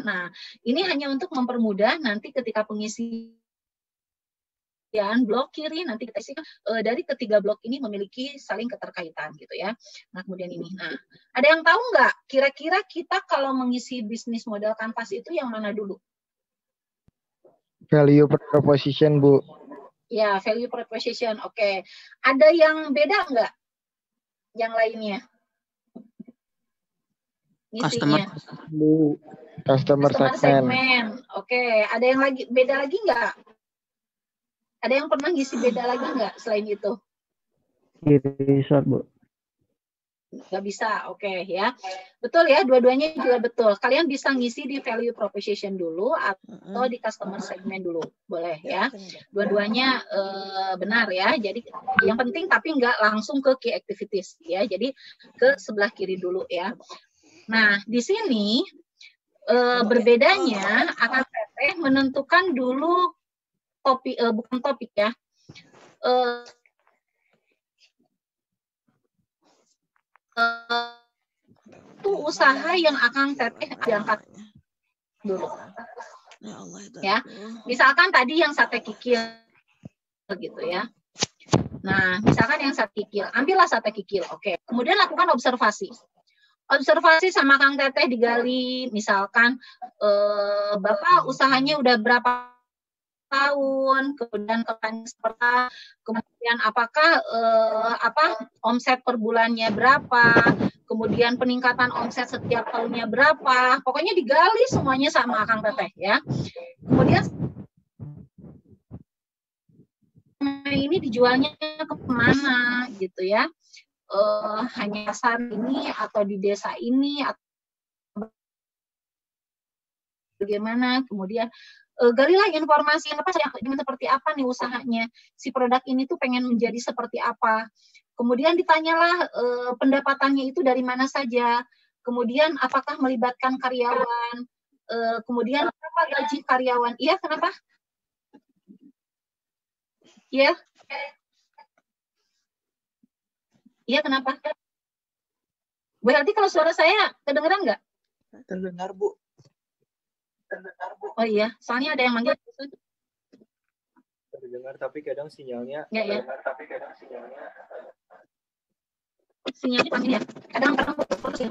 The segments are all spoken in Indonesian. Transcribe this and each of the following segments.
Nah, ini hanya untuk mempermudah nanti ketika pengisian blok kiri nanti kita isi dari ketiga blok ini memiliki saling keterkaitan gitu ya. Nah, kemudian ini. Nah, ada yang tahu nggak kira-kira kita kalau mengisi bisnis model kanvas itu yang mana dulu? Value proposition, Bu. Ya, value proposition. Oke. Ada yang beda nggak? Yang lainnya? Isinya. Customer segment. Oke. Ada yang lagi beda lagi nggak? Ada yang pernah ngisi beda lagi nggak selain itu? Bisa, Bu. Nggak bisa, oke ya. Betul ya, dua-duanya juga betul. Kalian bisa ngisi di value proposition dulu atau di customer segment dulu, boleh ya. Dua-duanya benar ya. Jadi yang penting tapi nggak langsung ke key activities ya. Jadi ke sebelah kiri dulu ya. Nah, di sini berbedanya akan teteh menentukan dulu topik, bukan topik ya. Itu usaha yang akan teteh diangkat dulu. Ya, misalkan tadi yang sate kikil gitu ya. Nah, misalkan yang sate kikil, ambillah sate kikil. Oke. Kemudian lakukan observasi. Observasi sama Kang Teteh digali, misalkan Bapak usahanya udah berapa tahun, kemudian kemudian apakah omset per bulannya berapa, kemudian peningkatan omset setiap tahunnya berapa, pokoknya digali semuanya sama Kang Teteh ya. Kemudian ini dijualnya kemana gitu ya, hanya pasar ini atau di desa ini atau bagaimana, kemudian galilah informasi apa seperti apa nih usahanya, si produk ini tuh pengen menjadi seperti apa, kemudian ditanyalah pendapatannya itu dari mana saja, kemudian apakah melibatkan karyawan, kemudian berapa gaji karyawan. Iya, kenapa? Iya, iya kenapa? Berarti kalau suara saya kedengeran nggak? Terdengar, Bu. Oh iya, soalnya ada yang manggil. Terdengar tapi kadang sinyalnya. Ya, ya. Sinyalnya pasti ya. Kadang-kadang putus ya.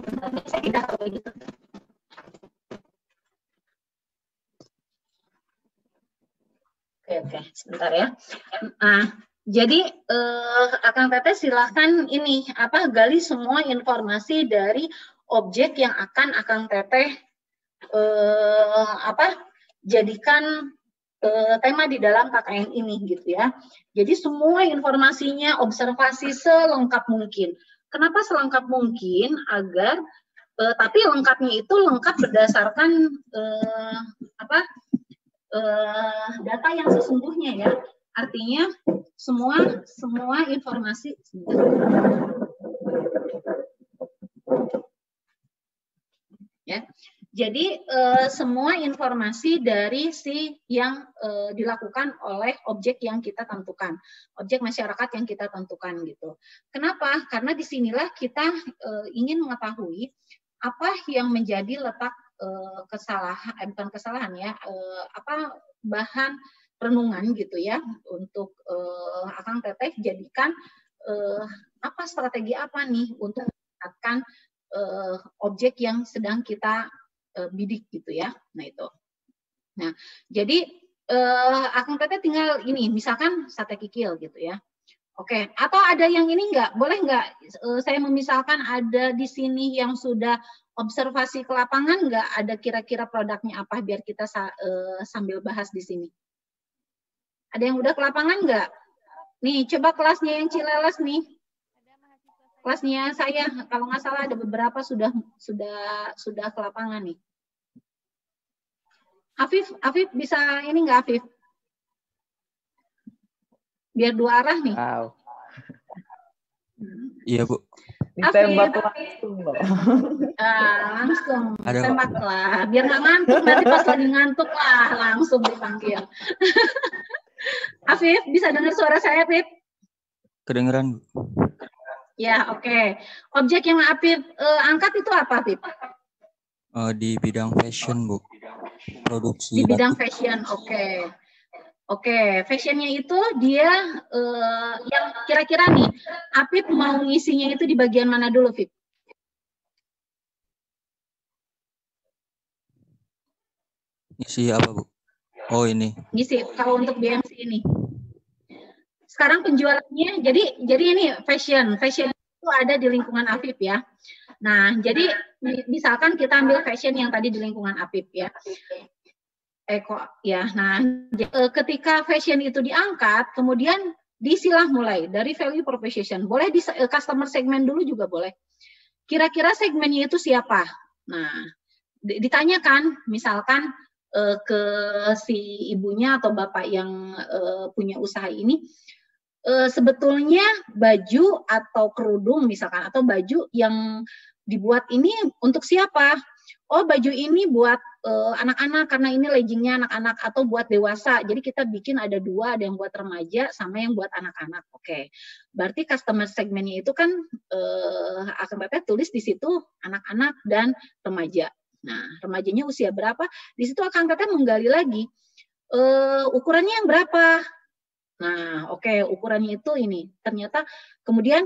Saya tidak tahu gitu. Oke, sebentar ya. Nah, jadi Akang Teteh silahkan ini gali semua informasi dari objek yang akan Akang Teteh jadikan tema di dalam KKN ini gitu ya. Jadi semua informasinya observasi selengkap mungkin. Kenapa selengkap mungkin? Agar tapi lengkapnya itu lengkap berdasarkan data yang sesungguhnya ya. Artinya semua informasi. Ya. Jadi semua informasi dari si yang dilakukan oleh objek yang kita tentukan, objek masyarakat yang kita tentukan gitu. Kenapa? Karena disinilah kita ingin mengetahui apa yang menjadi letak bukan kesalahan ya, bahan renungan gitu ya untuk Akang Teteh jadikan apa strategi apa nih untuk meningkatkan objek yang sedang kita bidik gitu ya. Nah itu. Nah jadi Akang Teteh tinggal ini misalkan sate kikil gitu ya. Oke. Atau ada yang ini nggak? Boleh nggak saya memisalkan ada di sini yang sudah observasi ke lapangan nggak? Ada kira-kira produknya apa biar kita sambil bahas di sini. Ada yang udah ke lapangan nggak? Nih coba kelasnya yang Cileles nih. Kelasnya saya kalau nggak salah ada beberapa sudah ke lapangan nih. Afif bisa ini nggak Afif? Biar dua arah nih. Wow. Iya Bu. Ditembak langsung loh. Langsung tembak lah. Biar nggak ngantuk nanti pas lagi ngantuk lah langsung dipanggil. Afif bisa dengar suara saya Afif? Kedengeran Bu. Ya, oke. Objek yang Afif angkat itu apa, Afif? Di bidang fashion, Bu. Produksi Di bidang batik. fashion, oke. Oke, fashionnya itu dia yang kira-kira nih, Apip mau ngisinya itu di bagian mana dulu, Fip? Isi apa, Bu? Oh, ini. Ngisi, kalau untuk BMC ini. Sekarang penjualannya, jadi ini fashion itu ada di lingkungan Apip ya. Nah, jadi misalkan kita ambil fashion yang tadi di lingkungan Apip ya. Nah, ketika fashion itu diangkat, kemudian diisilah mulai dari value proposition. Boleh di customer segment dulu juga boleh. Kira-kira segmennya itu siapa? Nah, ditanyakan misalkan ke si ibunya atau bapak yang punya usaha ini, sebetulnya baju atau kerudung misalkan, atau baju yang dibuat ini untuk siapa? Oh, baju ini buat anak-anak karena ini leggingnya anak-anak, atau buat dewasa. Jadi kita bikin ada dua, ada yang buat remaja sama yang buat anak-anak. Oke, berarti customer segmennya itu kan akan tulis di situ anak-anak dan remaja. Nah, remajanya usia berapa? Di situ akan menggali lagi ukurannya yang berapa. Nah, oke, ukurannya itu ini. Ternyata kemudian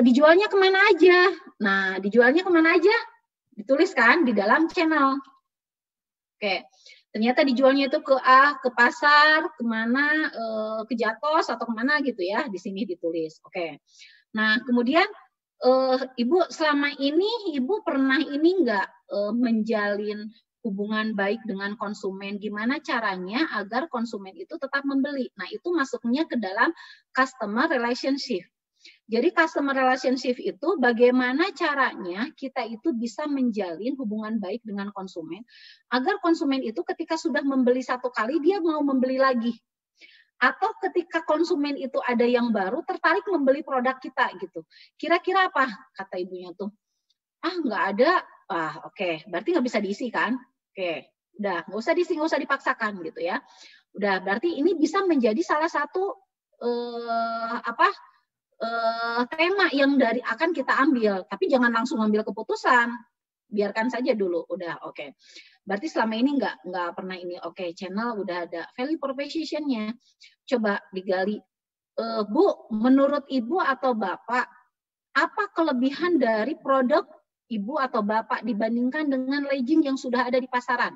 dijualnya kemana aja? Nah, dijualnya kemana aja? Dituliskan di dalam channel. Oke, ternyata dijualnya itu ke A, ke pasar, kemana, ke Jatos atau kemana gitu ya, di sini ditulis. Oke, nah kemudian Ibu selama ini Ibu pernah ini enggak menjalin hubungan baik dengan konsumen? Gimana caranya agar konsumen itu tetap membeli? Nah, itu masuknya ke dalam customer relationship. Jadi customer relationship itu bagaimana caranya kita itu bisa menjalin hubungan baik dengan konsumen agar konsumen itu ketika sudah membeli satu kali dia mau membeli lagi. Atau ketika konsumen itu ada yang baru tertarik membeli produk kita gitu. Kira-kira apa kata ibunya tuh? Ah, nggak ada. Ah, oke. Berarti nggak bisa diisi kan? Oke. Udah, nggak usah diisi, nggak usah dipaksakan gitu ya. Udah, berarti ini bisa menjadi salah satu tema yang akan kita ambil, tapi jangan langsung ambil keputusan, biarkan saja dulu. Udah, oke. Berarti selama ini nggak pernah ini. Oke, channel udah ada value proposition-nya. Coba digali, Bu, menurut Ibu atau Bapak, apa kelebihan dari produk Ibu atau Bapak dibandingkan dengan legging yang sudah ada di pasaran?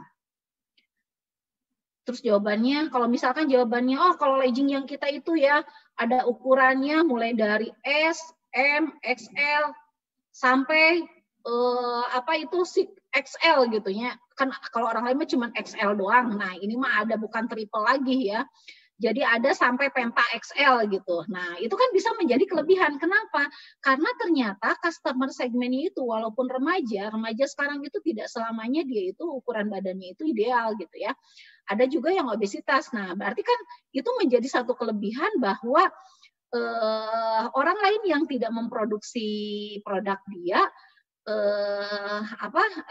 Terus jawabannya, kalau misalkan jawabannya, oh kalau legging yang kita itu ya ada ukurannya mulai dari S, M, XL sampai XL gitu ya. Kan kalau orang lain mah cuma XL doang. Nah, ini mah ada bukan triple lagi ya. Jadi ada sampai penta XL gitu. Nah, itu kan bisa menjadi kelebihan. Kenapa? Karena ternyata customer segmennya itu walaupun remaja sekarang itu tidak selamanya dia itu ukuran badannya itu ideal gitu ya. Ada juga yang obesitas. Nah, berarti kan itu menjadi satu kelebihan bahwa orang lain yang tidak memproduksi produk dia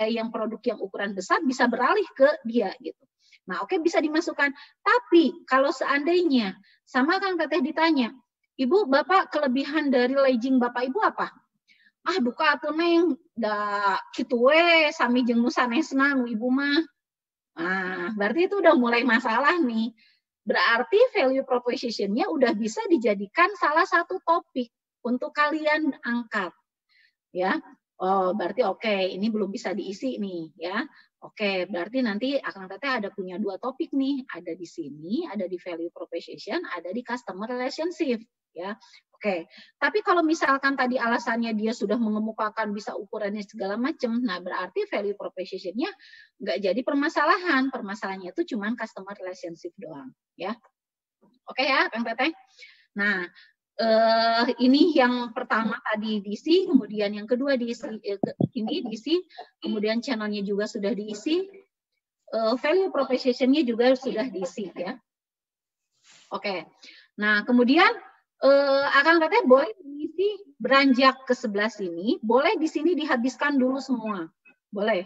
yang produk yang ukuran besar bisa beralih ke dia gitu. Nah, oke, bisa dimasukkan. Tapi kalau seandainya sama Kang Teteh ditanya, Ibu, Bapak kelebihan dari legging Bapak Ibu apa? Ah, duka atuh Neng, da kitu we sami jeung nu sanesna nu Ibu mah. Nah, berarti itu udah mulai masalah nih. Berarti value proposition-nya udah bisa dijadikan salah satu topik untuk kalian angkat. Ya. Oh, berarti oke, ini belum bisa diisi nih, ya. Oke, berarti nanti Akang Teteh ada punya dua topik nih, ada di sini, ada di value proposition, ada di customer relationship, ya. Oke, tapi kalau misalkan tadi alasannya dia sudah mengemukakan bisa ukurannya segala macam, nah berarti value proposition-nya nggak jadi permasalahan, permasalahannya itu cuma customer relationship doang, ya. Oke ya, Kang Teteh. Nah, ini yang pertama tadi diisi, kemudian yang kedua diisi, ini diisi, kemudian channelnya juga sudah diisi, value proposition-nya juga sudah diisi ya. Oke, nah kemudian Akang Teteh boleh diisi beranjak ke sebelah sini, boleh di sini dihabiskan dulu semua, boleh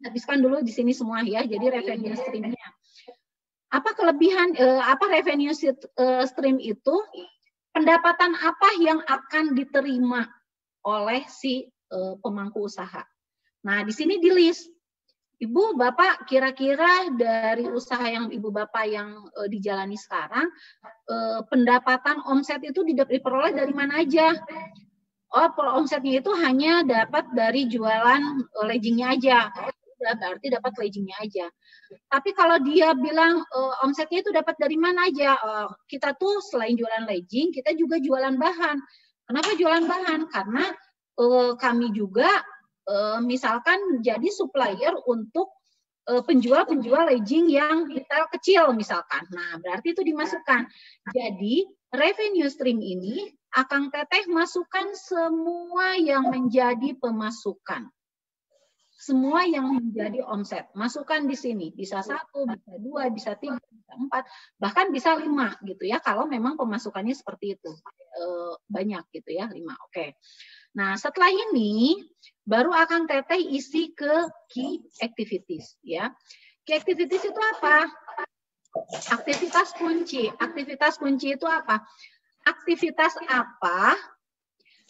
habiskan dulu di sini semua ya. Jadi revenue stream-nya apa kelebihan, apa revenue stream itu? Pendapatan apa yang akan diterima oleh si pemangku usaha. Nah, di sini di list. Ibu, Bapak, kira-kira dari usaha yang Ibu Bapak yang dijalani sekarang, pendapatan omset itu diperoleh dari mana aja? Oh, omsetnya itu hanya dapat dari jualan leggingnya aja. Oh, berarti dapat leggingnya aja. Tapi kalau dia bilang omsetnya itu dapat dari mana aja? Kita tuh selain jualan legging, kita juga jualan bahan. Kenapa jualan bahan? Karena kami juga misalkan jadi supplier untuk penjual-penjual legging yang retail kecil misalkan. Nah, berarti itu dimasukkan. Jadi, revenue stream ini Akang Teteh masukkan semua yang menjadi pemasukan. Semua yang menjadi omset. Masukkan di sini. Bisa 1, bisa 2, bisa 3, bisa 4, bahkan bisa 5 gitu ya. Kalau memang pemasukannya seperti itu. Banyak gitu ya, 5. Oke. Nah, setelah ini baru Akang Teteh isi ke key activities ya. Key activities itu apa? Aktivitas kunci. Aktivitas kunci itu apa? Aktivitas apa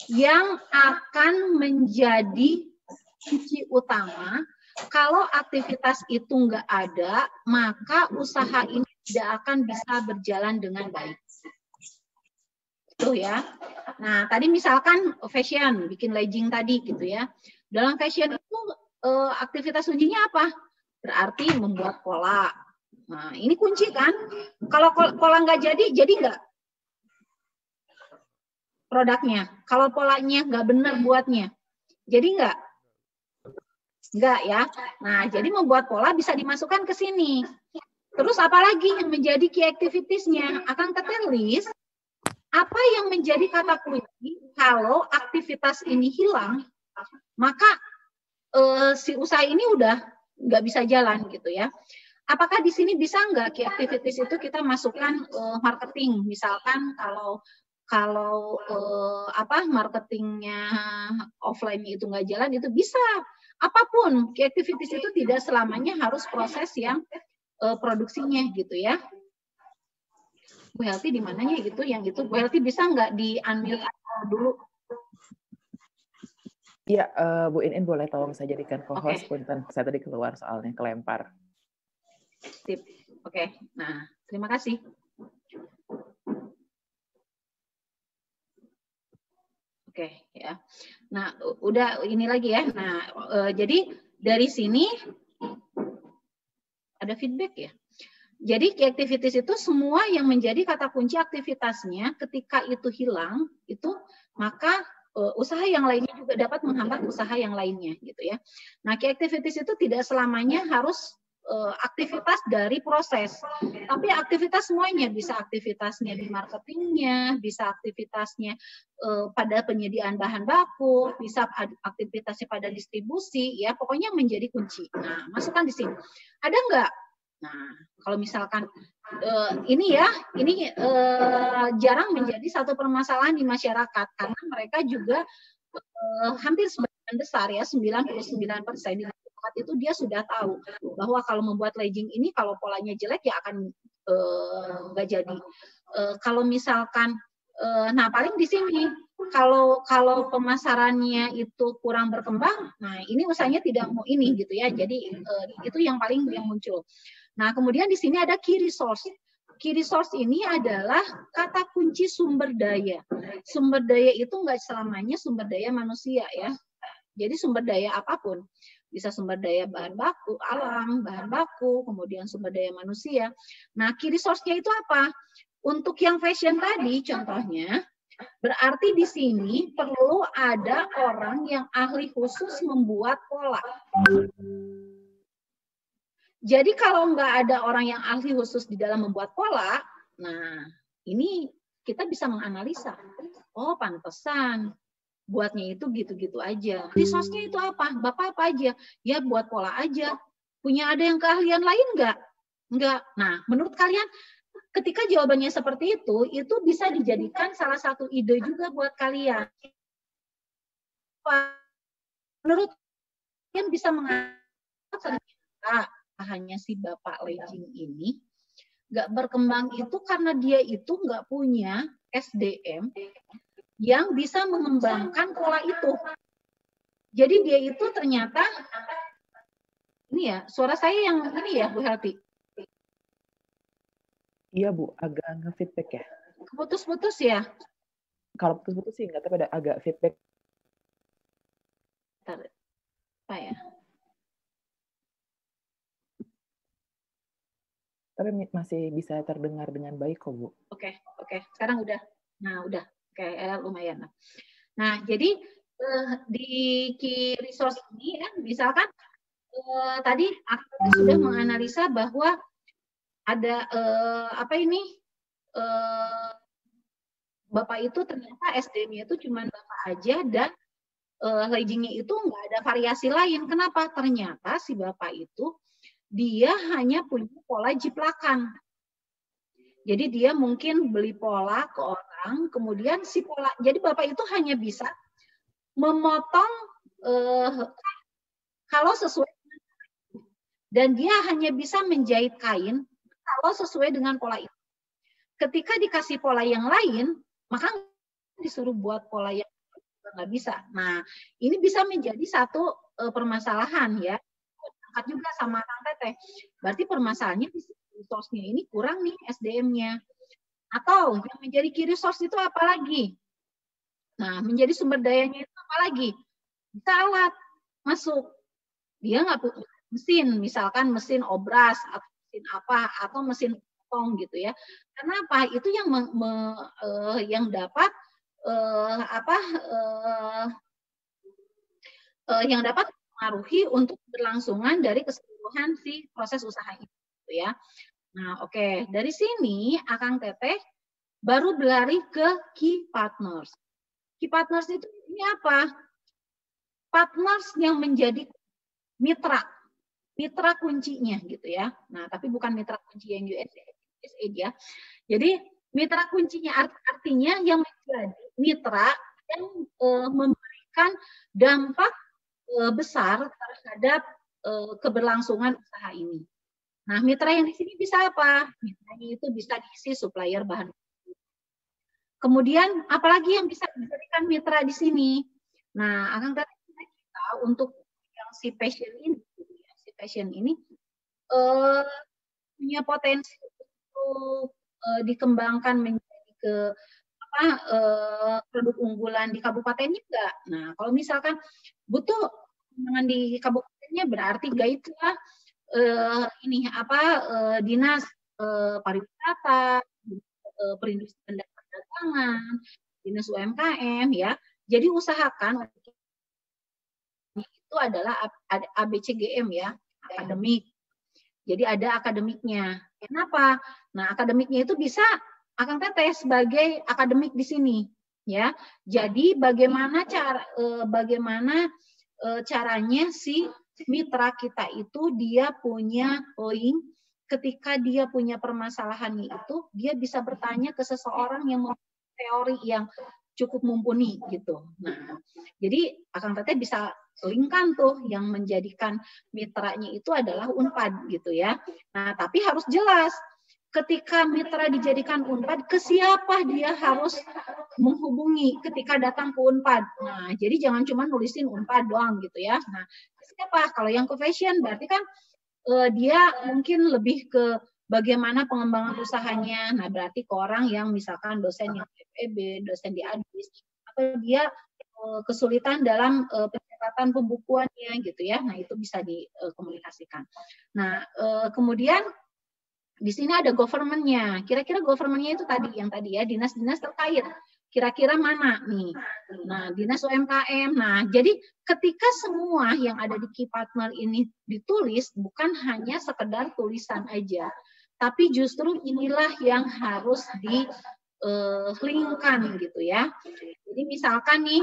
yang akan menjadi kunci utama? Kalau aktivitas itu nggak ada, maka usaha ini tidak akan bisa berjalan dengan baik. Tuh ya. Nah, tadi misalkan fashion, bikin legging tadi gitu ya. Dalam fashion itu aktivitas kuncinya apa? Berarti membuat pola. Nah, ini kunci kan? Kalau pola nggak jadi nggak produknya? Kalau polanya nggak benar buatnya, jadi nggak? Nggak ya. Nah, jadi membuat pola bisa dimasukkan ke sini. Terus apalagi yang menjadi key activities-nya? Akang Teteh list apa yang menjadi kata kunci kalau aktivitas ini hilang, maka si usaha ini udah nggak bisa jalan gitu ya. Apakah di sini bisa nggak key activities itu kita masukkan marketing, misalkan kalau marketingnya offline itu nggak jalan, itu bisa. Apapun key activities itu tidak selamanya harus proses yang produksinya gitu ya. Bu Helti di mananya gitu, yang itu Bu Helti bisa nggak di-unmute dulu? Iya, Bu Inin boleh tolong saya jadikan co-host, Oke. punten. Saya tadi keluar soalnya, kelempar. Sip. Oke. Nah, terima kasih. Oke, ya. Nah, udah ini lagi ya. Nah, jadi dari sini ada feedback ya. Jadi key activities itu semua yang menjadi kata kunci aktivitasnya ketika itu hilang, itu maka usaha yang lainnya juga dapat menghambat usaha yang lainnya gitu ya. Nah, key activities itu tidak selamanya harus aktivitas dari proses, tapi aktivitas semuanya, bisa aktivitasnya di marketingnya, bisa aktivitasnya pada penyediaan bahan baku, bisa aktivitasnya pada distribusi, ya pokoknya menjadi kunci. Nah, masukkan di sini. Ada nggak? Nah, kalau misalkan ini jarang menjadi satu permasalahan di masyarakat karena mereka juga hampir sebagian besar ya 99% di masyarakat itu dia sudah tahu bahwa kalau membuat legging ini kalau polanya jelek ya akan nggak jadi. Kalau misalkan nah paling di sini kalau pemasarannya itu kurang berkembang, nah ini usahanya tidak mau ini gitu ya. Jadi itu yang paling yang muncul. Nah, kemudian di sini ada key resource. Key resource ini adalah kata kunci sumber daya. Sumber daya itu nggak selamanya sumber daya manusia ya. Jadi sumber daya apapun. Bisa sumber daya bahan baku, alam, bahan baku, kemudian sumber daya manusia. Nah, key resource-nya itu apa? Untuk yang fashion tadi contohnya, berarti di sini perlu ada orang yang ahli khusus membuat pola. Jadi kalau nggak ada orang yang ahli khusus di dalam membuat pola, nah ini kita bisa menganalisa. Oh pantesan buatnya itu gitu-gitu aja. Resource-nya itu apa? Bapak apa aja? Ya buat pola aja. Punya ada yang keahlian lain nggak? Nggak. Nah menurut kalian ketika jawabannya seperti itu bisa dijadikan salah satu ide juga buat kalian. Menurut kalian bisa menganalisa hanya si Bapak legging ini nggak berkembang itu karena dia itu nggak punya SDM yang bisa mengembangkan pola itu. Jadi dia itu ternyata Ini ya, suara saya yang ini ya, Bu Helti. Iya Bu, agak nge-feedback ya. Putus-putus ya. Kalau putus-putus sih nggak, tapi ada agak feedback. Bentar. Apa ya? Tapi masih bisa terdengar dengan baik kok Bu. Oke. Sekarang udah. Nah, udah. Oke, lumayan. Nah, jadi di key resource ini kan, misalkan tadi aku sudah menganalisa bahwa ada Bapak itu ternyata SDM-nya itu cuma Bapak aja dan leggingnya itu nggak ada variasi lain. Kenapa? Ternyata si Bapak itu dia hanya punya pola jiplakan. Jadi dia mungkin beli pola ke orang, kemudian si pola, jadi Bapak itu hanya bisa memotong kalau sesuai, dan dia hanya bisa menjahit kain kalau sesuai dengan pola itu. Ketika dikasih pola yang lain, maka disuruh buat pola yang nggak bisa. Nah, ini bisa menjadi satu permasalahan ya. Angkat juga sama Kang Teteh. Berarti permasalahannya di resource-nya ini kurang nih SDM-nya. Atau yang menjadi key resource itu apa lagi? Nah, menjadi sumber dayanya itu apa lagi? Bisa alat masuk. Dia nggak punya mesin, misalkan mesin obras atau mesin apa atau mesin potong gitu ya. Kenapa? Itu yang yang dapat yang dapat mempengaruhi untuk berlangsungan dari keseluruhan si proses usaha itu ya. Nah, oke. Dari sini Akang Teteh baru berlari ke key partners. Key partners itu ini apa? Partners yang menjadi mitra kuncinya gitu ya. Nah, tapi bukan mitra kunci yang USA ya. Jadi mitra kuncinya artinya yang menjadi mitra yang memberikan dampak besar terhadap keberlangsungan usaha ini. Nah, mitra yang di sini bisa apa? Mitranya itu bisa diisi supplier bahan. Kemudian apalagi yang bisa dijadikan mitra di sini? Nah, Akang tadi kita untuk yang si passion ini punya potensi untuk dikembangkan menjadi ke produk unggulan di kabupatennya enggak. Nah, kalau misalkan butuh pengembangan di kabupatennya berarti gaitlah dinas pariwisata, perindustrian dan perdagangan, dinas UMKM ya. Jadi usahakan itu adalah ABCGM ya, akademik. Jadi ada akademiknya. Kenapa? Nah, akademiknya itu bisa Akang Teteh sebagai akademik di sini ya. Jadi bagaimana caranya si mitra kita itu dia punya poin ketika dia punya permasalahan itu dia bisa bertanya ke seseorang yang mempunyai teori yang cukup mumpuni gitu. Nah, jadi Akang Teteh bisa linkkan tuh yang menjadikan mitranya itu adalah Unpad gitu ya. Nah, tapi harus jelas ketika mitra dijadikan Unpad, ke siapa dia harus menghubungi ketika datang ke Unpad. Nah, jadi jangan cuma nulisin Unpad doang gitu ya. Nah, siapa? Kalau yang ke fashion berarti kan dia mungkin lebih ke bagaimana pengembangan usahanya. Nah, berarti ke orang yang misalkan dosen yang FEB, dosen di ADIS, atau dia kesulitan dalam pencatatan pembukuannya gitu ya. Nah, itu bisa dikomunikasikan. Nah, kemudian di sini ada government-nya. Kira-kira government-nya itu tadi ya, dinas-dinas terkait. Kira-kira mana nih? Nah, dinas UMKM. Nah, jadi ketika semua yang ada di key partner ini ditulis, bukan hanya sekedar tulisan aja, tapi justru inilah yang harus di-linkkan gitu ya. Jadi misalkan nih,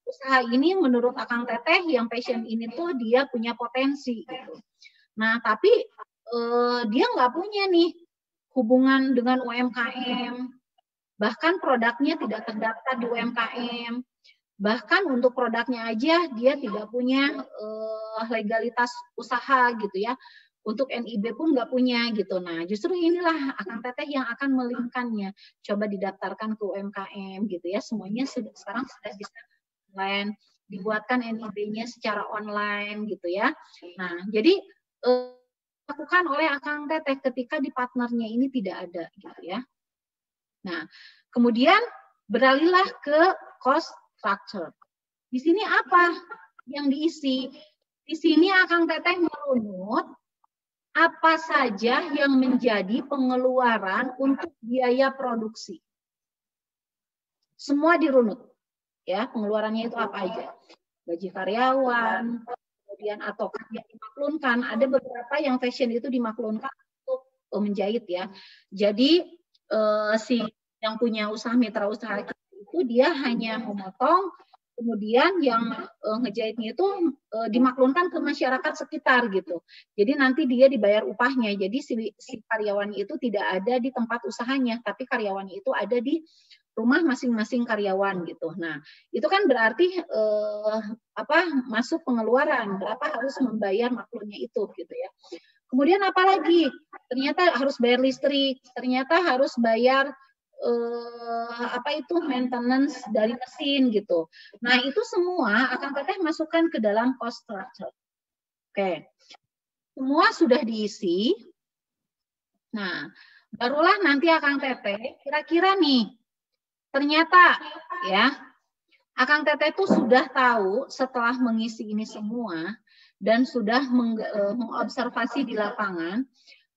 usaha ini menurut Akang Teteh yang passion ini tuh dia punya potensi gitu. Nah, tapi dia nggak punya nih hubungan dengan UMKM, bahkan produknya tidak terdaftar di UMKM, bahkan untuk produknya aja dia tidak punya legalitas usaha gitu ya, untuk NIB pun nggak punya gitu. Nah, justru inilah Akang Teteh yang akan melingkannya, coba didaftarkan ke UMKM gitu ya, semuanya sekarang sudah bisa online, dibuatkan NIB-nya secara online gitu ya. Nah, jadi dilakukan oleh akang teteh ketika di partnernya ini tidak ada gitu ya. Nah, kemudian beralihlah ke cost structure. Di sini apa yang diisi? Di sini akang teteh merunut apa saja yang menjadi pengeluaran untuk biaya produksi. Semua dirunut. Ya, pengeluarannya itu apa aja? Gaji karyawan, kemudian atau yang dimaklunkan. Ada beberapa yang fashion itu dimaklunkan untuk menjahit ya. Jadi si yang punya usaha mitra usaha itu dia hanya memotong, kemudian yang ngejahitnya itu dimaklunkan ke masyarakat sekitar gitu. Jadi nanti dia dibayar upahnya. Jadi si karyawan itu tidak ada di tempat usahanya, tapi karyawannya itu ada di rumah masing-masing karyawan gitu. Nah, itu kan berarti masuk pengeluaran, berapa harus membayar maklunnya itu gitu ya. Kemudian apalagi? Ternyata harus bayar listrik, ternyata harus bayar maintenance dari mesin gitu. Nah, itu semua akan teteh masukkan ke dalam cost structure. Oke. Semua sudah diisi. Nah, barulah nanti akang teteh kira-kira nih ternyata ya, akang teteh itu sudah tahu setelah mengisi ini semua dan sudah mengobservasi di lapangan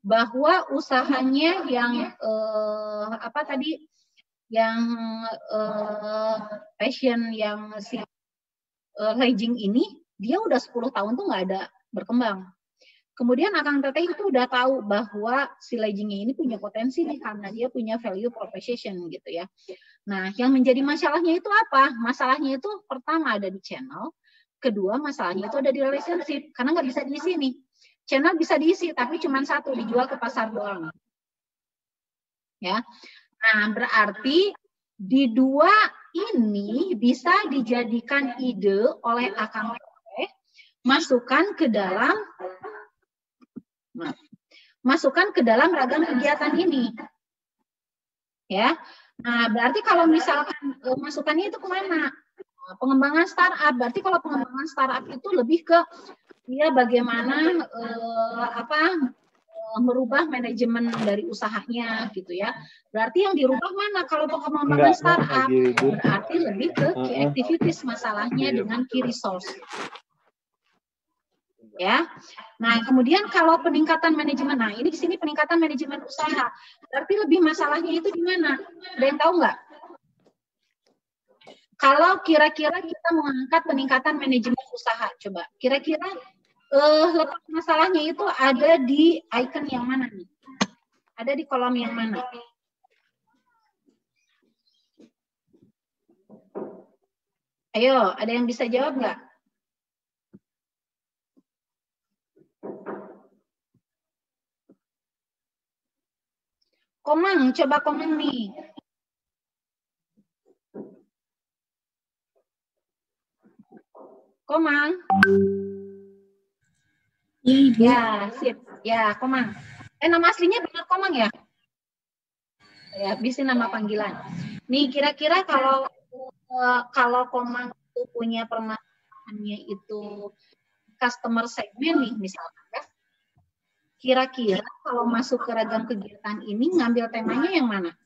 bahwa usahanya yang fashion yang si legging ini dia udah 10 tahun tuh nggak ada berkembang. Kemudian akang teteh itu udah tahu bahwa si leggingnya ini punya potensi nih karena dia punya value proposition gitu ya. Nah, yang menjadi masalahnya itu apa? Masalahnya itu pertama ada di channel, kedua masalahnya itu ada di relationship karena nggak bisa diisi nih. Channel bisa diisi tapi cuma satu, dijual ke pasar doang. Ya. Nah, berarti di dua ini bisa dijadikan ide oleh akang teteh masukkan ke dalam ragam kegiatan ini. Ya. Nah, berarti kalau misalkan masukannya itu kemana? Pengembangan startup. Berarti kalau pengembangan startup itu lebih ke dia bagaimana merubah manajemen dari usahanya gitu ya. Berarti yang dirubah mana? Kalau pengembangan startup berarti lebih ke key activities masalahnya dengan key resource. Ya. Nah, kemudian kalau peningkatan manajemen, nah ini di sini peningkatan manajemen usaha. Berarti lebih masalahnya itu di mana? Ada yang tahu nggak? Kalau kira-kira kita mengangkat peningkatan manajemen usaha, coba. Kira-kira letak masalahnya itu ada di icon yang mana nih? Ada di kolom yang mana? Ayo, ada yang bisa jawab nggak? Komang, coba Komang nih. Komang. Ya, Ibu. Ya, sip. Ya, Komang. Nama aslinya benar Komang ya? Ya, bisa nama panggilan. Nih, kira-kira kalau Komang itu punya permasalahannya itu customer segment nih misalkan ya. Kira-kira kalau masuk ke ragam kegiatan ini ngambil temanya yang mana?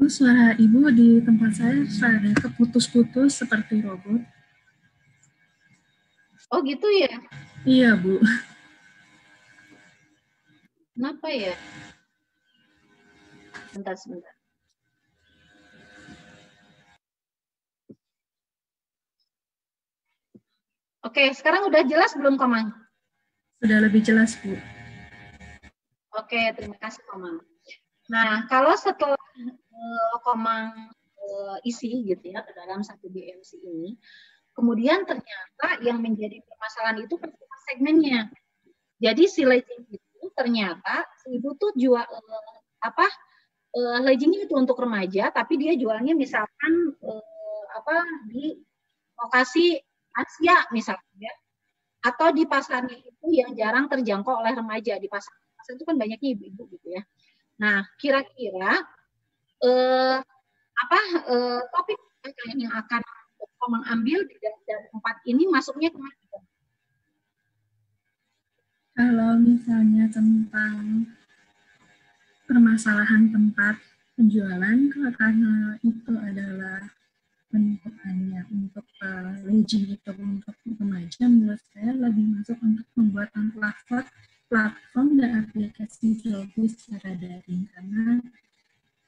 Suara Ibu di tempat saya suara keputus-putus seperti robot. Oh gitu ya? Iya, Bu. Kenapa ya? Sebentar. Oke, sekarang udah jelas belum Komang? Sudah lebih jelas, Bu. Oke, terima kasih Komang. Nah, kalau setelah Komang isi gitu ya ke dalam satu BMC ini, kemudian ternyata yang menjadi permasalahan itu customer segmennya. Jadi si legging itu ternyata ibu tuh jual legging itu untuk remaja, tapi dia jualnya misalkan di lokasi Asia misalnya, ya. Atau di pasarnya itu yang jarang terjangkau oleh remaja. Di pasar itu kan banyaknya ibu-ibu gitu ya. Nah, kira-kira topik yang akan Komang ambil dari tempat ini masuknya kemana? Kalau misalnya tentang permasalahan tempat penjualan, karena itu adalah penentuannya untuk leasing itu untuk remaja, menurut saya lebih masuk untuk pembuatan platform dan aplikasi jual beli secara daring, karena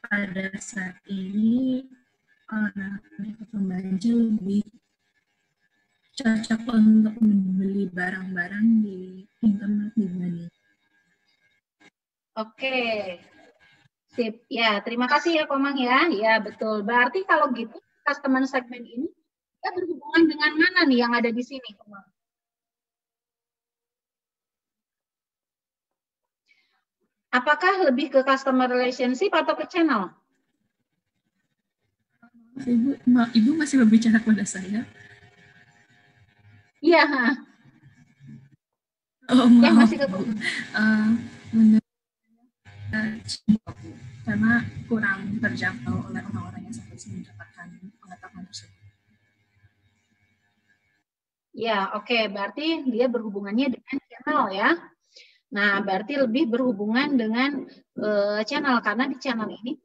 pada saat ini anak remaja lebih cocok untuk membeli barang-barang di internet dibanding. Oke, sip. Ya, terima kasih ya Komang ya. Ya, betul. Berarti kalau gitu customer segment ini ya berhubungan dengan mana nih yang ada di sini, Komang? Apakah lebih ke customer relationship atau ke channel? Ibu masih berbicara kepada saya? Iya. Oh, Ya, maaf, masih ke Bu. Menurut karena kurang terjangkau oleh orang-orang yang sampai mendapatkan pengetahuan tersebut. Ya, oke. Berarti dia berhubungannya dengan channel ya. Nah, berarti lebih berhubungan dengan channel, karena di channel ini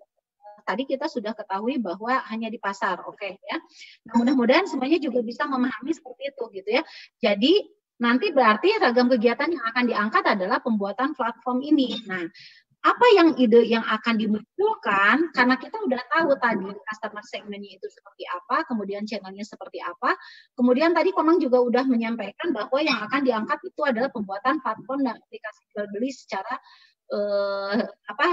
tadi kita sudah ketahui bahwa hanya di pasar, oke ya. Nah, mudah-mudahan semuanya juga bisa memahami seperti itu gitu ya. Jadi nanti berarti ragam kegiatan yang akan diangkat adalah pembuatan platform ini. Nah, apa yang ide yang akan dimunculkan, karena kita udah tahu tadi customer segmentnya itu seperti apa, kemudian channelnya seperti apa, kemudian tadi Komang juga udah menyampaikan bahwa yang akan diangkat itu adalah pembuatan platform dan aplikasi jual beli secara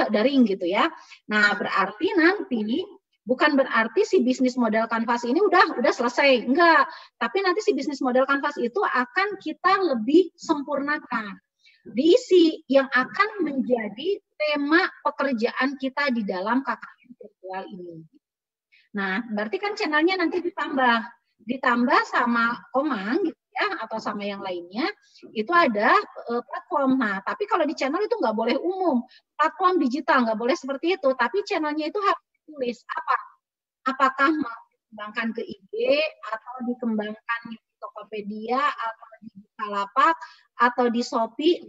daring gitu ya. Nah, berarti nanti bukan berarti si bisnis model Canvas ini udah selesai, enggak. Tapi nanti si bisnis model Canvas itu akan kita lebih sempurnakan, diisi yang akan menjadi tema pekerjaan kita di dalam KKN virtual ini. Nah, berarti kan channelnya nanti ditambah sama Komang gitu ya, atau sama yang lainnya, itu ada platform. Nah, tapi kalau di channel itu nggak boleh umum, platform digital nggak boleh seperti itu, tapi channelnya itu harus ditulis apa? Apakah mau dikembangkan ke IG atau dikembangkan di Tokopedia atau di Bukalapak atau di Shopee.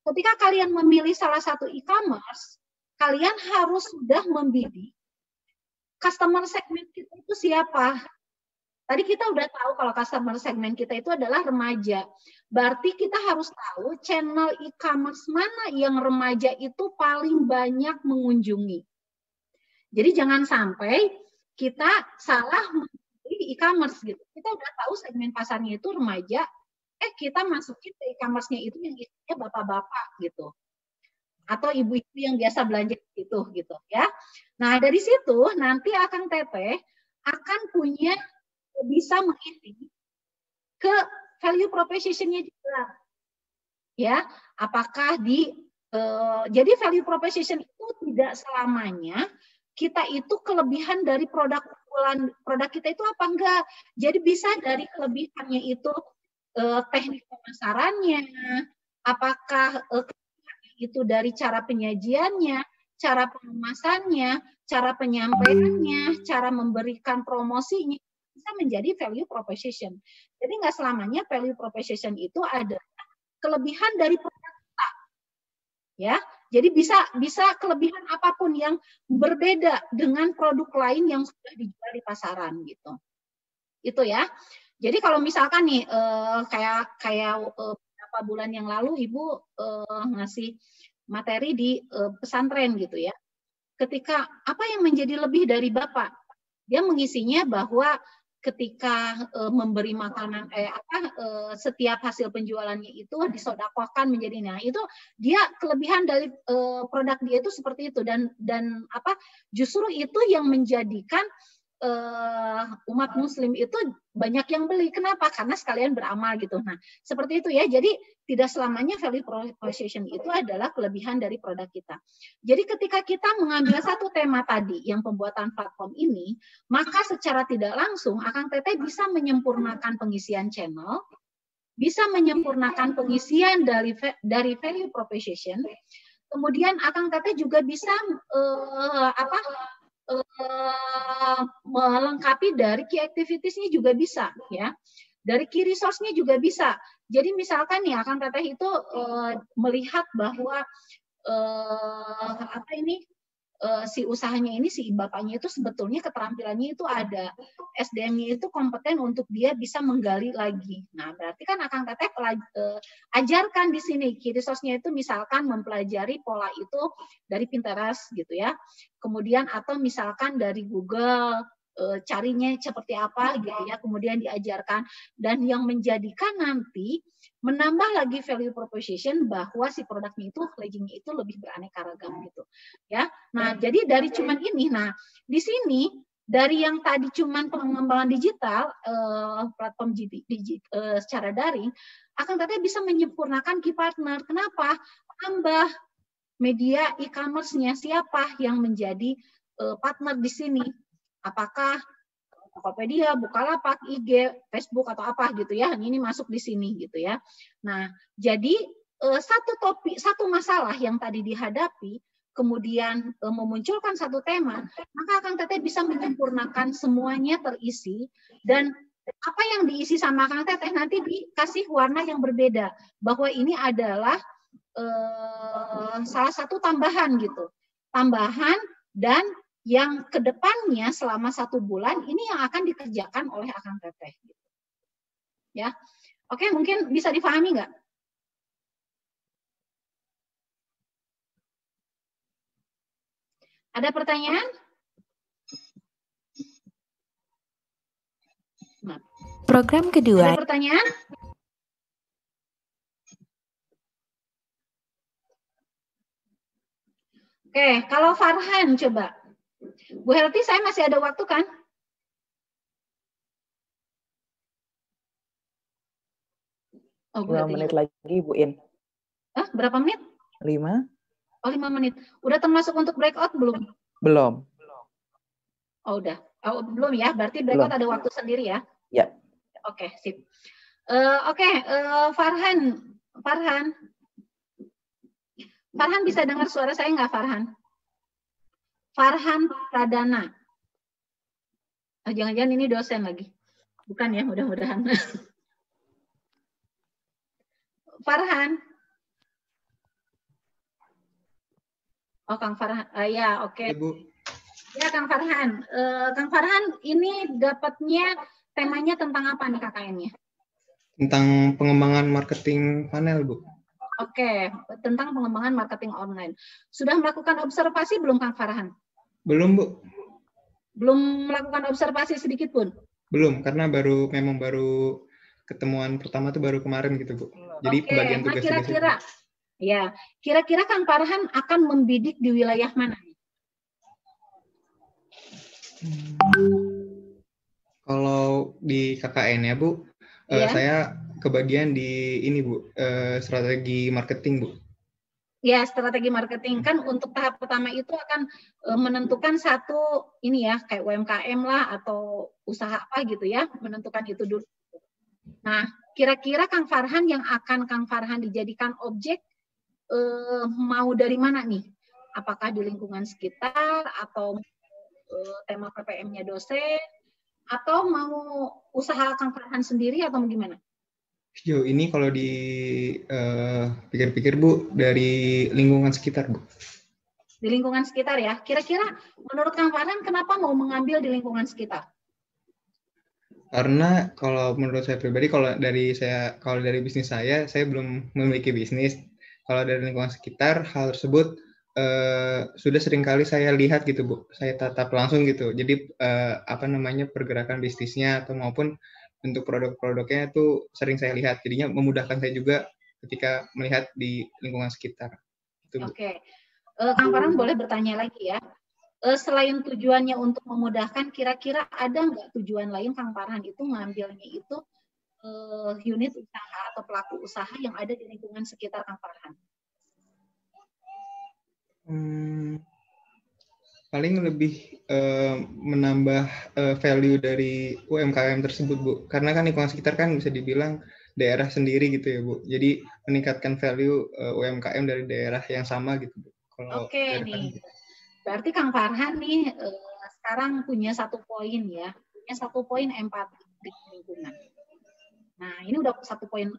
Ketika kalian memilih salah satu e-commerce, kalian harus sudah membidik customer segment kita itu siapa. Tadi kita udah tahu kalau customer segment kita itu adalah remaja. Berarti kita harus tahu channel e-commerce mana yang remaja itu paling banyak mengunjungi. Jadi jangan sampai kita salah memilih e-commerce gitu. Kita udah tahu segmen pasarnya itu remaja, kita masukin ke e-commerce-nya itu yang isinya bapak-bapak gitu. Atau ibu-ibu yang biasa belanja gitu ya. Nah, dari situ nanti Akang Teteh akan punya bisa mengisi ke value proposition-nya juga. Ya, apakah jadi value proposition itu tidak selamanya kita itu kelebihan dari produk kita itu apa enggak. Jadi bisa dari kelebihannya itu teknik pemasarannya, apakah itu dari cara penyajiannya, cara pengemasannya, cara penyampaiannya, cara memberikan promosinya, bisa menjadi value proposition. Jadi nggak selamanya value proposition itu ada kelebihan dari produk kita, ya. Jadi bisa kelebihan apapun yang berbeda dengan produk lain yang sudah dijual di pasaran gitu. Itu ya. Jadi kalau misalkan nih kayak beberapa bulan yang lalu Ibu ngasih materi di pesantren gitu ya. Ketika apa yang menjadi lebih dari Bapak? Dia mengisinya bahwa ketika memberi makanan setiap hasil penjualannya itu disodakohkan menjadi, nah itu dia kelebihan dari produk dia itu seperti itu, dan justru itu yang menjadikan umat muslim itu banyak yang beli. Kenapa? Karena sekalian beramal gitu. Nah, seperti itu ya. Jadi tidak selamanya value proposition itu adalah kelebihan dari produk kita. Jadi ketika kita mengambil satu tema tadi yang pembuatan platform ini, maka secara tidak langsung Akang Teteh bisa menyempurnakan pengisian channel, bisa menyempurnakan pengisian dari value proposition. Kemudian Akang Teteh juga bisa melengkapi dari key activities-nya juga bisa ya. Dari key resource-nya juga bisa. Jadi misalkan nih Kang Teteh itu melihat bahwa si usahanya ini, si bapaknya itu sebetulnya keterampilannya itu ada, SDM-nya itu kompeten untuk dia bisa menggali lagi. Nah, berarti kan Akang Teteh ajarkan di sini key resource-nya itu misalkan mempelajari pola itu dari Pinterest gitu ya. Kemudian atau misalkan dari Google, carinya seperti apa gitu ya, kemudian diajarkan, dan yang menjadikan nanti menambah lagi value proposition bahwa si produknya itu, leggingnya itu lebih beraneka ragam gitu ya. Nah, jadi dari cuman ini, nah di sini dari yang tadi cuman pengembangan digital, platform secara daring, Akang Teteh bisa menyempurnakan key partner. Kenapa? Tambah media e-commerce-nya, siapa yang menjadi partner di sini? Apakah Tokopedia, Bukalapak, IG, Facebook atau apa gitu ya? Ini masuk di sini gitu ya. Nah, jadi satu masalah yang tadi dihadapi, kemudian memunculkan satu tema, maka Akang Teteh bisa menyempurnakan semuanya terisi, dan apa yang diisi sama Akang Teteh nanti dikasih warna yang berbeda, bahwa ini adalah salah satu tambahan gitu, tambahan, dan yang kedepannya selama 1 bulan ini yang akan dikerjakan oleh Akang Teteh. Ya, oke, mungkin bisa difahami nggak? Ada pertanyaan? Nah. Program kedua. Ada pertanyaan? Oke, kalau Farhan coba. Bu Helti, saya masih ada waktu kan? Oh, 5 menit lagi, Bu In. Berapa menit? 5. Oh, 5 menit. Udah termasuk untuk breakout belum? Belum. Oh, udah. Oh, belum ya? Berarti breakout Belum. ada waktu sendiri ya? Ya. Oke, sip. Farhan. Farhan bisa dengar suara saya nggak, Farhan? Farhan Pradana. Oh, jangan-jangan ini dosen lagi. Bukan ya, mudah-mudahan. Farhan. Oh, Kang Farhan. Ya, oke. Ibu. Ya, Kang Farhan. Kang Farhan, ini dapatnya temanya tentang apa nih KKN-nya? Tentang pengembangan marketing panel, Bu. Oke, tentang pengembangan marketing online. Sudah melakukan observasi belum, Kang Farhan? Belum, Bu. Belum melakukan observasi sedikit pun? Belum, karena memang baru ketemuan pertama tuh baru kemarin gitu, Bu. Jadi pembagian tugas-tugas. Kira-kira Kang Farhan akan membidik di wilayah mana? Kalau di KKN ya, Bu, saya kebagian di ini, Bu, strategi marketing, Bu. Ya, strategi marketing kan untuk tahap pertama itu akan menentukan satu ini ya, kayak UMKM lah atau usaha apa gitu ya, menentukan itu dulu. Nah, kira-kira Kang Farhan yang akan Kang Farhan dijadikan objek mau dari mana nih? Apakah di lingkungan sekitar atau tema PPM-nya dosen atau mau usaha Kang Farhan sendiri atau gimana? Sejauh ini kalau di pikir-pikir, Bu, dari lingkungan sekitar, Bu. Di lingkungan sekitar ya. Kira-kira menurut Kang Farhan kenapa mau mengambil di lingkungan sekitar? Karena kalau menurut saya pribadi, kalau dari bisnis saya belum memiliki bisnis. Kalau dari lingkungan sekitar, hal tersebut sudah seringkali saya lihat gitu, Bu. Saya tatap langsung gitu. Jadi pergerakan bisnisnya atau maupun bentuk produk-produknya itu sering saya lihat. Jadinya memudahkan saya juga ketika melihat di lingkungan sekitar. Oke. Kang Farhan boleh bertanya lagi ya. Selain tujuannya untuk memudahkan, kira-kira ada nggak tujuan lain Kang Farhan itu ngambilnya itu unit usaha atau pelaku usaha yang ada di lingkungan sekitar Kang Farhan? Paling lebih menambah value dari UMKM tersebut, Bu. Karena kan lingkungan sekitar kan bisa dibilang daerah sendiri gitu ya, Bu. Jadi meningkatkan value UMKM dari daerah yang sama gitu, Bu. Oke nih. Berarti Kang Farhan nih sekarang punya 1 poin ya. Punya 1 poin empati di lingkungan. Nah, ini udah satu poin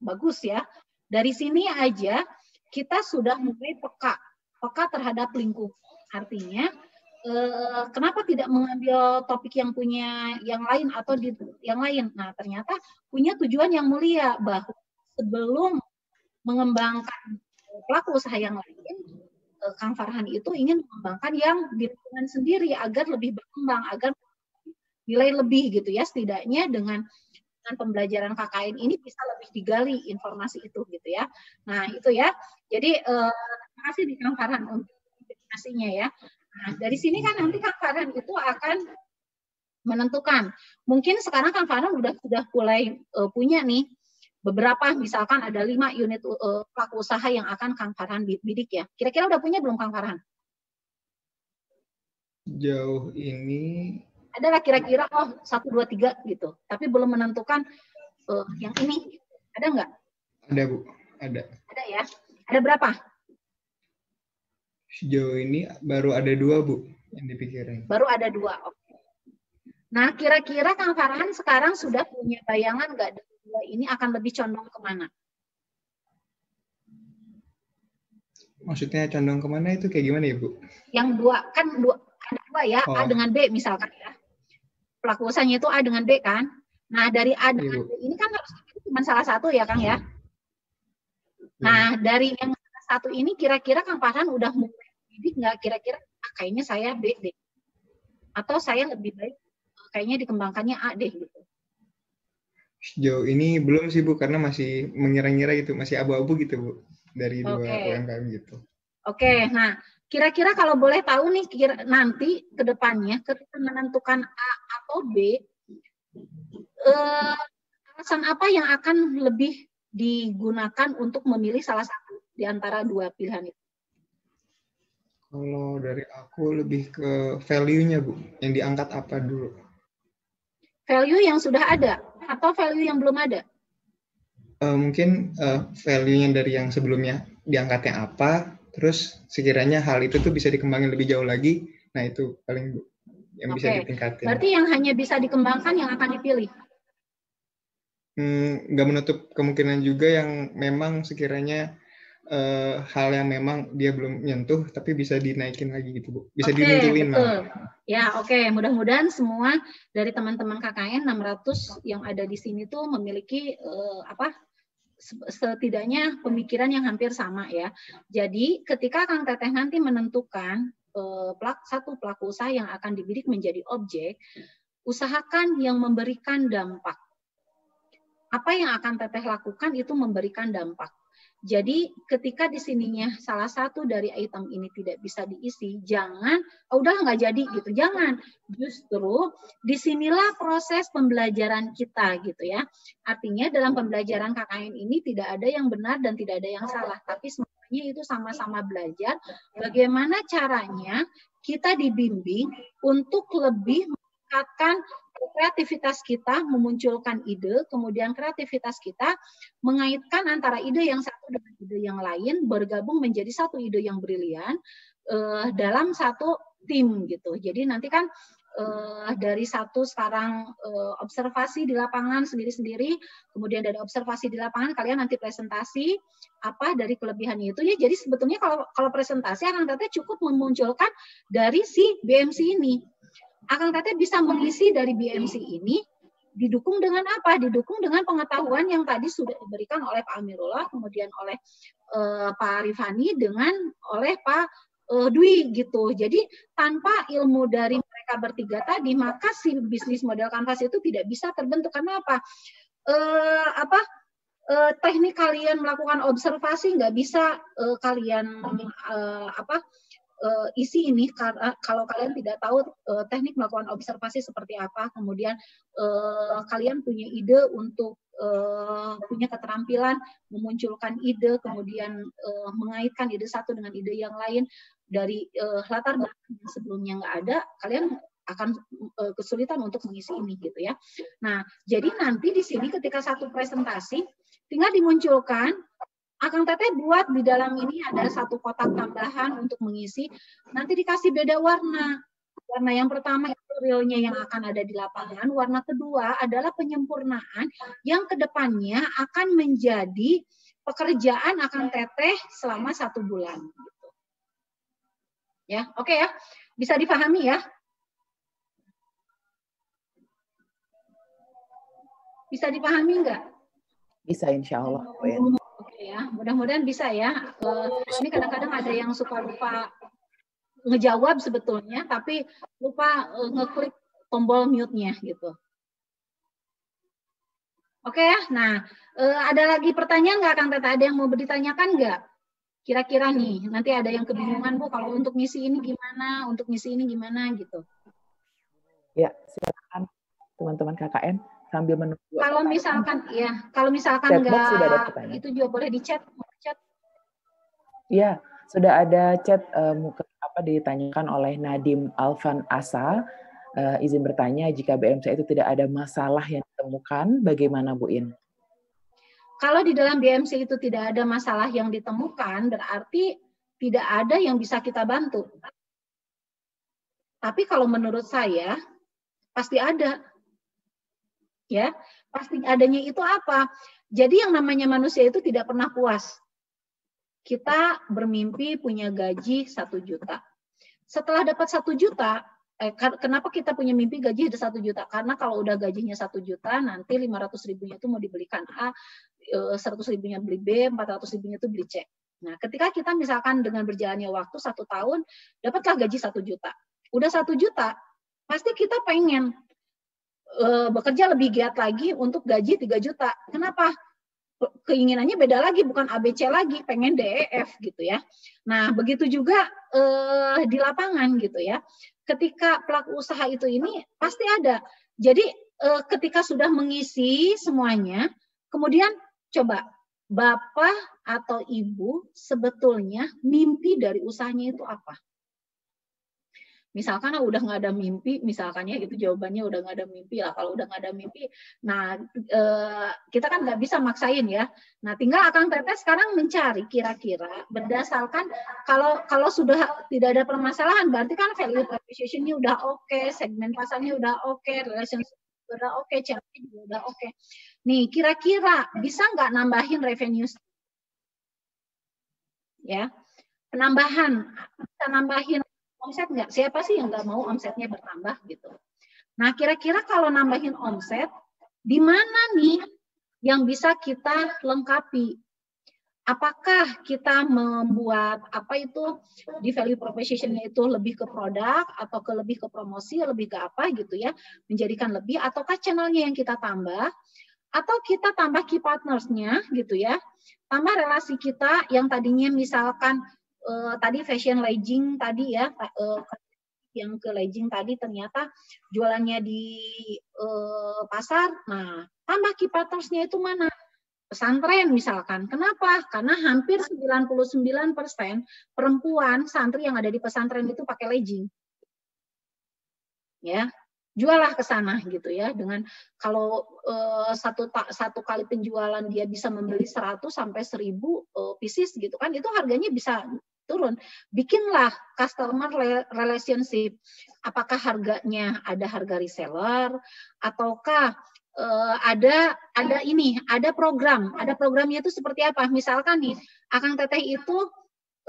bagus ya. Dari sini aja kita sudah mulai peka terhadap lingkup. Artinya, kenapa tidak mengambil topik yang punya yang lain atau di yang lain? Nah, ternyata punya tujuan yang mulia, bahwa sebelum mengembangkan pelaku usaha yang lain, Kang Farhan itu ingin mengembangkan yang di lingkungan sendiri agar lebih berkembang, agar nilai lebih gitu ya, setidaknya dengan pembelajaran KKN ini bisa lebih digali informasi itu gitu ya. Nah itu ya, jadi terima kasih di Kang Farhan untuk informasinya ya. Nah dari sini kan nanti Kang Farhan itu akan menentukan. Mungkin sekarang Kang Farhan sudah mulai punya nih beberapa, misalkan ada 5 unit pelaku usaha yang akan Kang Farhan bidik ya. Kira-kira udah punya belum Kang Farhan? Jauh ini Adalah kira-kira 1, 2, 3 gitu. Tapi belum menentukan yang ini. Ada nggak? ada Bu, ada. Ada ya. Ada berapa? Sejauh ini baru ada 2 Bu yang dipikirin. Baru ada 2. Oke. Nah, kira-kira Kang Farhan sekarang sudah punya bayangan nggak dari 2 ini akan lebih condong kemana? Maksudnya condong kemana itu kayak gimana ya Bu? Yang 2, kan ada 2 ya, A dengan B misalkan ya. Pelaku usahanya itu A dengan B kan. Nah, dari A dengan B ini kan harus cuma salah satu ya Kang ya. Nah, dari yang satu ini kira-kira Kang Farhan udah mulai bidik nggak, kira-kira kayaknya saya B deh. Atau saya lebih baik kayaknya dikembangkannya A deh gitu. Sejauh ini belum sih Bu, karena masih mengira-ngira gitu, masih abu-abu gitu Bu, dari 2 UMKM gitu. Oke, nah kira-kira kalau boleh tahu nih nanti ke depannya ketika menentukan A atau B, alasan apa yang akan lebih digunakan untuk memilih salah satu di antara 2 pilihan itu? Kalau dari aku lebih ke value-nya Bu, yang diangkat apa dulu? Value yang sudah ada atau value yang belum ada? Mungkin value-nya dari yang sebelumnya diangkatnya apa, terus sekiranya hal itu tuh bisa dikembangin lebih jauh lagi, nah itu paling Bu, yang bisa ditingkatin. Berarti yang hanya bisa dikembangkan yang akan dipilih? Nggak menutup kemungkinan juga yang memang sekiranya hal yang memang dia belum nyentuh, tapi bisa dinaikin lagi gitu Bu, bisa dimunculin malah. Ya, oke. Mudah-mudahan semua dari teman-teman KKN 600 yang ada di sini tuh memiliki setidaknya pemikiran yang hampir sama ya. Jadi ketika Kang Teteh nanti menentukan satu pelaku usaha yang akan dibidik menjadi objek, usahakan yang memberikan dampak. Apa yang akan Teteh lakukan itu memberikan dampak. Jadi ketika di sininya salah satu dari item ini tidak bisa diisi, jangan udah nggak jadi gitu, jangan. Justru disinilah proses pembelajaran kita gitu ya. Artinya dalam pembelajaran KKN ini tidak ada yang benar dan tidak ada yang salah, tapi semuanya itu sama-sama belajar bagaimana caranya kita dibimbing untuk lebih meningkatkan kreativitas kita, memunculkan ide, kemudian kreativitas kita mengaitkan antara ide yang satu dengan ide yang lain, bergabung menjadi satu ide yang brilian dalam satu tim gitu. Jadi nanti kan dari satu sekarang observasi di lapangan sendiri-sendiri, kemudian dari observasi di lapangan kalian nanti presentasi apa dari kelebihannya itu ya. Jadi sebetulnya kalau presentasi Kang Teteh cukup memunculkan dari si BMC ini. Kang Teteh bisa mengisi dari BMC ini didukung dengan apa? Didukung dengan pengetahuan yang tadi sudah diberikan oleh Pak Amirullah, kemudian oleh Pak Rifani, dengan oleh Pak Dwi gitu. Jadi tanpa ilmu dari mereka bertiga tadi, maka si bisnis model kanvas itu tidak bisa terbentuk. Karena apa? Teknik kalian melakukan observasi nggak bisa kalian isi ini kalau kalian tidak tahu teknik melakukan observasi seperti apa, kemudian kalian punya ide untuk punya keterampilan memunculkan ide, kemudian mengaitkan ide satu dengan ide yang lain dari latar belakang yang sebelumnya nggak ada, kalian akan kesulitan untuk mengisi ini gitu ya. Nah, jadi nanti di sini ketika satu presentasi tinggal dimunculkan, Kang Teteh buat di dalam ini ada satu kotak tambahan untuk mengisi, nanti dikasih beda warna. Warna yang pertama itu realnya yang akan ada di lapangan. Warna kedua adalah penyempurnaan yang kedepannya akan menjadi pekerjaan Akang Teteh selama 1 bulan. Gitu. Ya, oke ya, bisa dipahami ya? Bisa dipahami nggak? Bisa insya Allah. Bu En. Oke ya, mudah-mudahan bisa ya. Ini kadang-kadang ada yang suka lupa ngejawab sebetulnya, tapi lupa ngeklik tombol mute-nya gitu. Oke ya, nah ada lagi pertanyaan nggak Kang Teteh? Ada yang mau ditanyakan nggak? Kira-kira nih, nanti ada yang kebingungan Bu, kalau untuk misi ini gimana, untuk misi ini gimana gitu. Ya, silakan teman-teman KKN sambil menunggu. Kalau misalkan, ya, kalau misalkan Chatbox sudah ada nggak, pertanyaan. itu juga boleh di chat. Ya, sudah ada chat ditanyakan oleh Nadim Alvan Asa. Izin bertanya, jika BMC itu tidak ada masalah yang ditemukan, bagaimana Bu In? Kalau di dalam BMC itu tidak ada masalah yang ditemukan, berarti tidak ada yang bisa kita bantu. Tapi kalau menurut saya, pasti ada. Ya, pasti adanya itu apa? Jadi yang namanya manusia itu tidak pernah puas. Kita bermimpi punya gaji 1 juta. Setelah dapat 1 juta, kenapa kita punya mimpi gaji ada 1 juta? Karena kalau udah gajinya 1 juta, nanti 500 ribunya itu mau dibelikan A, 100 ribunya beli B, 400 ribunya itu beli C. Nah, ketika kita misalkan dengan berjalannya waktu 1 tahun, dapatlah gaji 1 juta. Udah 1 juta, pasti kita pengen bekerja lebih giat lagi untuk gaji 3 juta. Kenapa? Keinginannya beda lagi, bukan ABC lagi, pengen DEF gitu ya. Nah, begitu juga di lapangan gitu ya. Ketika pelaku usaha itu ini pasti ada. Jadi ketika sudah mengisi semuanya, kemudian coba Bapak atau Ibu sebetulnya mimpi dari usahanya itu apa? Misalkan udah nggak ada mimpi, misalkannya itu jawabannya udah nggak ada mimpi lah. Kalau udah nggak ada mimpi, nah kita kan nggak bisa maksain ya. Nah tinggal Akang Teteh sekarang mencari kira-kira berdasarkan kalau sudah tidak ada permasalahan, berarti kan value proposition-nya udah oke, segmen pasarnya udah oke, relationship udah oke, channel-nya juga udah oke. Nih kira-kira bisa nggak nambahin revenue? Ya, penambahan, bisa nambahin omset nggak? Siapa sih yang nggak mau omsetnya bertambah gitu? Nah, kira-kira kalau nambahin omset, di mana nih yang bisa kita lengkapi? Apakah kita membuat apa itu di value proposition-nya itu lebih ke produk atau lebih ke promosi, lebih ke apa gitu ya? Menjadikan lebih, ataukah channelnya yang kita tambah? Atau kita tambah key partners-nya gitu ya? Tambah relasi kita yang tadinya misalkan tadi fashion legging tadi ya, yang ke legging tadi ternyata jualannya di pasar. Nah, tambah key partners-nya itu mana? Pesantren misalkan. Kenapa? Karena hampir 99% perempuan santri yang ada di pesantren itu pakai legging. Ya, jualah ke sana gitu ya. Dengan kalau satu kali penjualan dia bisa membeli 100 sampai 1000 pieces gitu kan, itu harganya bisa turun. Bikinlah customer relationship. Apakah harganya ada harga reseller ataukah ada program. Ada programnya itu seperti apa? Misalkan nih, Akang Teteh itu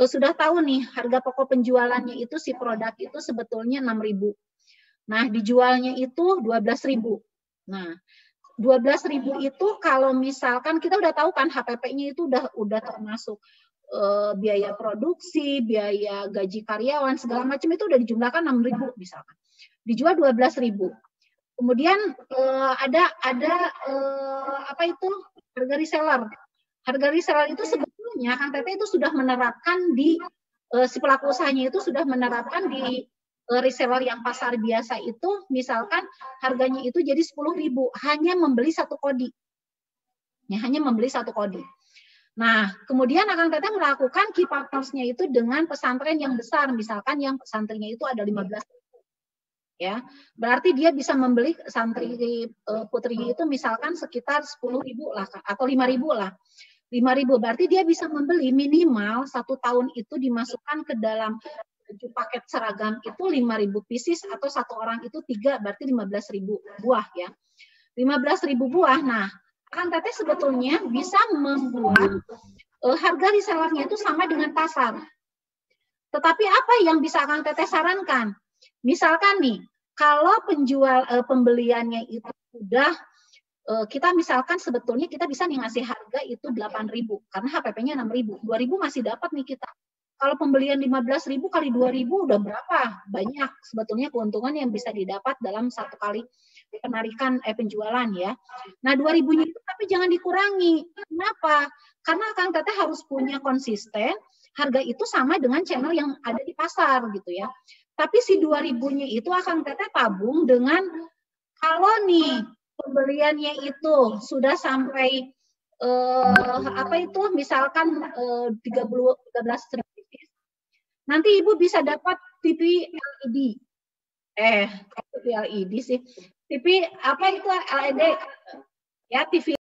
sudah tahu nih harga pokok penjualannya itu si produk itu sebetulnya 6.000. Nah, dijualnya itu 12.000. Nah, 12.000 itu kalau misalkan kita udah tahu kan HPP-nya itu udah termasuk biaya produksi, biaya gaji karyawan, segala macam itu udah dijumlahkan 6.000 misalkan. Dijual 12.000. Kemudian ada apa itu harga reseller. Harga reseller itu sebetulnya Kang Teteh itu sudah menerapkan di si pelaku usahanya itu sudah menerapkan di reseller yang pasar biasa itu misalkan harganya itu jadi 10.000, hanya membeli 1 kodi. Ya, hanya membeli 1 kodi. Nah, kemudian Akang Teteh melakukan key partners-nya itu dengan pesantren yang besar, misalkan yang santrinya itu ada 15. Ya, berarti dia bisa membeli santri putrinya itu misalkan sekitar 10.000 lah atau 5.000 lah. 5.000 berarti dia bisa membeli minimal 1 tahun itu dimasukkan ke dalam baju paket seragam itu 5.000 pieces atau satu orang itu 3 berarti 15.000 buah ya. 15.000 buah. Nah, Akang Teteh sebetulnya bisa membuat harga resellernya itu sama dengan pasar. Tetapi apa yang bisa Akang Teteh sarankan? Misalkan nih, kalau pembeliannya itu sudah kita misalkan sebetulnya kita bisa nih ngasih harga itu 8.000 karena HPP-nya 6.000. 2.000 masih dapat nih kita. Kalau pembelian 15.000 kali 2.000 udah berapa? Banyak sebetulnya keuntungan yang bisa didapat dalam satu kali penarikan penjualan ya. Nah, 2.000-nya itu tapi jangan dikurangi. Kenapa? Karena Akang Teteh harus punya konsisten harga itu sama dengan channel yang ada di pasar gitu ya. Tapi si 2.000-nya itu Akang Teteh tabung dengan kalau nih pembeliannya itu sudah sampai apa itu misalkan 13.000, nanti Ibu bisa dapat TV LED. TV LED sih. TV apa itu LED? Ya, TV